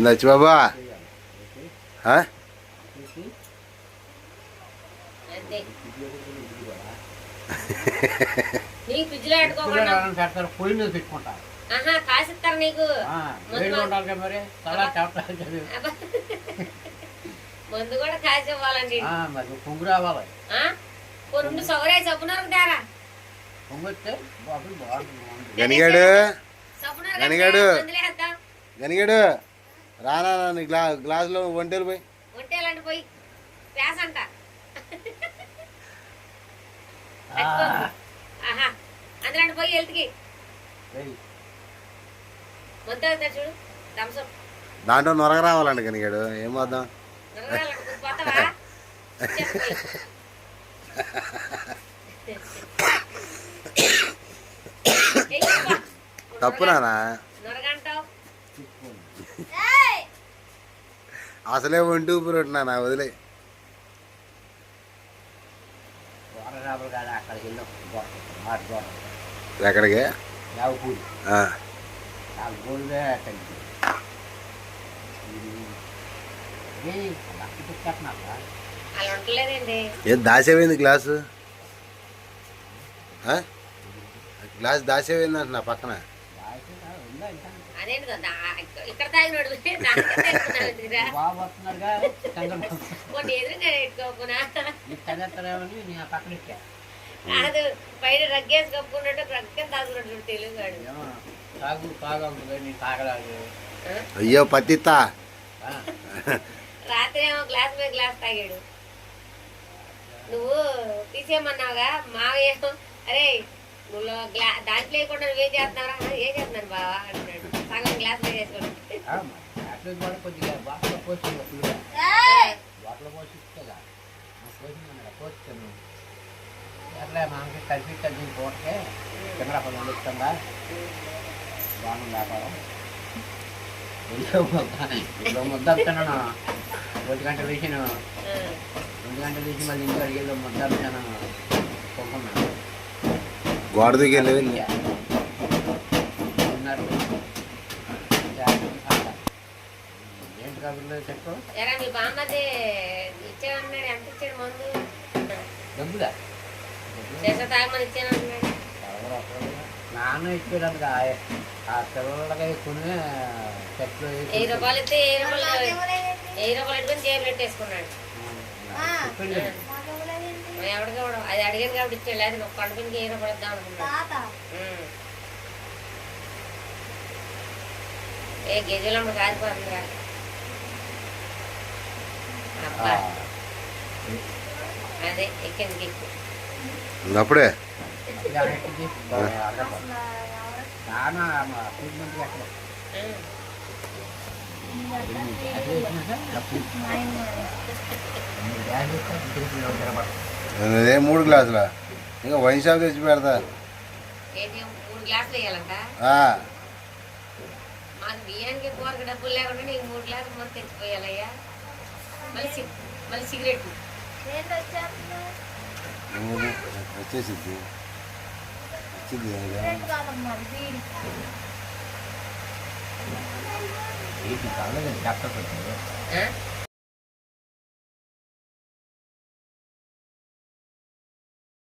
లచ్చి బాబా పెడతారు పొయ్యి మీద పెట్టుకుంటారు కాసిస్తారు నీకు మరి మందు కూడా కాసి ఇవ్వాలండి మరి పొంగు రావాలి రెండు సౌకర్యాలు చప్పున్నారు తేరా పొంగొస్తే గనిగాడు గనిగాడు గనిగాడు రానా గ్లాసులో ఒంటేలు పోయి ఒంటేలంటే పోయి ప్యాస్ అంట అందులో పోయి హెల్త్కి మొత్తం చూడు థమ్స్అప్ దాంట్లో నొరగ రావాలండి గనిగాడు ఏం వద్దాం తప్పునానా అసలే ఒంటి ఊపిరి ఉంటున్నా వదిలే ఎక్కడికి ఏం దాసేమైంది గ్లాసు గ్లాస్ దాసేమైంది అంటున్నా పక్కన ఇక్కడ తాగినోడు కాదు పైన రగ్గేసి కప్పుకున్నట్టు రగ్గం తాగున్నట్టు తెలుగుగాడు అయ్యో పత్తిత్తా రాత్రి ఏమో గ్లాస్ మీద గ్లాస్ తాగాడు నువ్వు తీసేయమన్నావుగా మావయ్య అరే నువ్వు దాంట్లో లేకుండా నువ్వేం చేస్తున్నారా ఏం చేస్తున్నాను బావా అంటున్నాడు సగం గ్లాస్ మీద వేసుకోండి మనకి కలిపి కలిసి పోతే కెమెరా పని వండుతుందా బాగుంది వ్యాపారం ముద్ద వస్తున్నాను 1 గంట వేసాను 2 గంటలు వేసి మళ్ళీ ఇంట్లో అడిగేలో ముద్ద వస్తాను పోకున్నాను గోడ దిగి ఏంటి కబుర్లో చెప్పు మీ బామ్మది ఇచ్చాడన్నాడు ఎంత ఇచ్చాడు మందు డబ్బులా తాగమని ఇచ్చాను నాన్న ఇచ్చేటప్పుడు ఆ పిల్లలకి కొన్ని చెట్లు 1000 రూపాయలు ఇస్తే 1000 రూపాయలు ఎట్టుకొని జేబు పెట్టేసుకున్నాడు ఎవరికి అది అడిగాను కాబట్టి ఇచ్చాడు లేదు ఒక కడుపుకి 1000 రూపాయలు ఇద్దాం అనుకున్నాడు ఏ గెజులమ్మ కారిపోతుందిరా అబ్బా అదే ఎక్కింది ఎక్కువ అప్పుడే అదే 3 గ్లాసులా ఇంకా వైన్ షాప్ తెచ్చి పెడతా 3 గ్లాసులు వేయాలంట మాకు బియ్యానికి కూరకు డబ్బులు లేకుండా నీకు 3 గ్లాసులు మొత్తం తెచ్చిపోయాలయ్యా మళ్ళీ సిగరెట్ వచ్చేసిద్ది డాక్టర్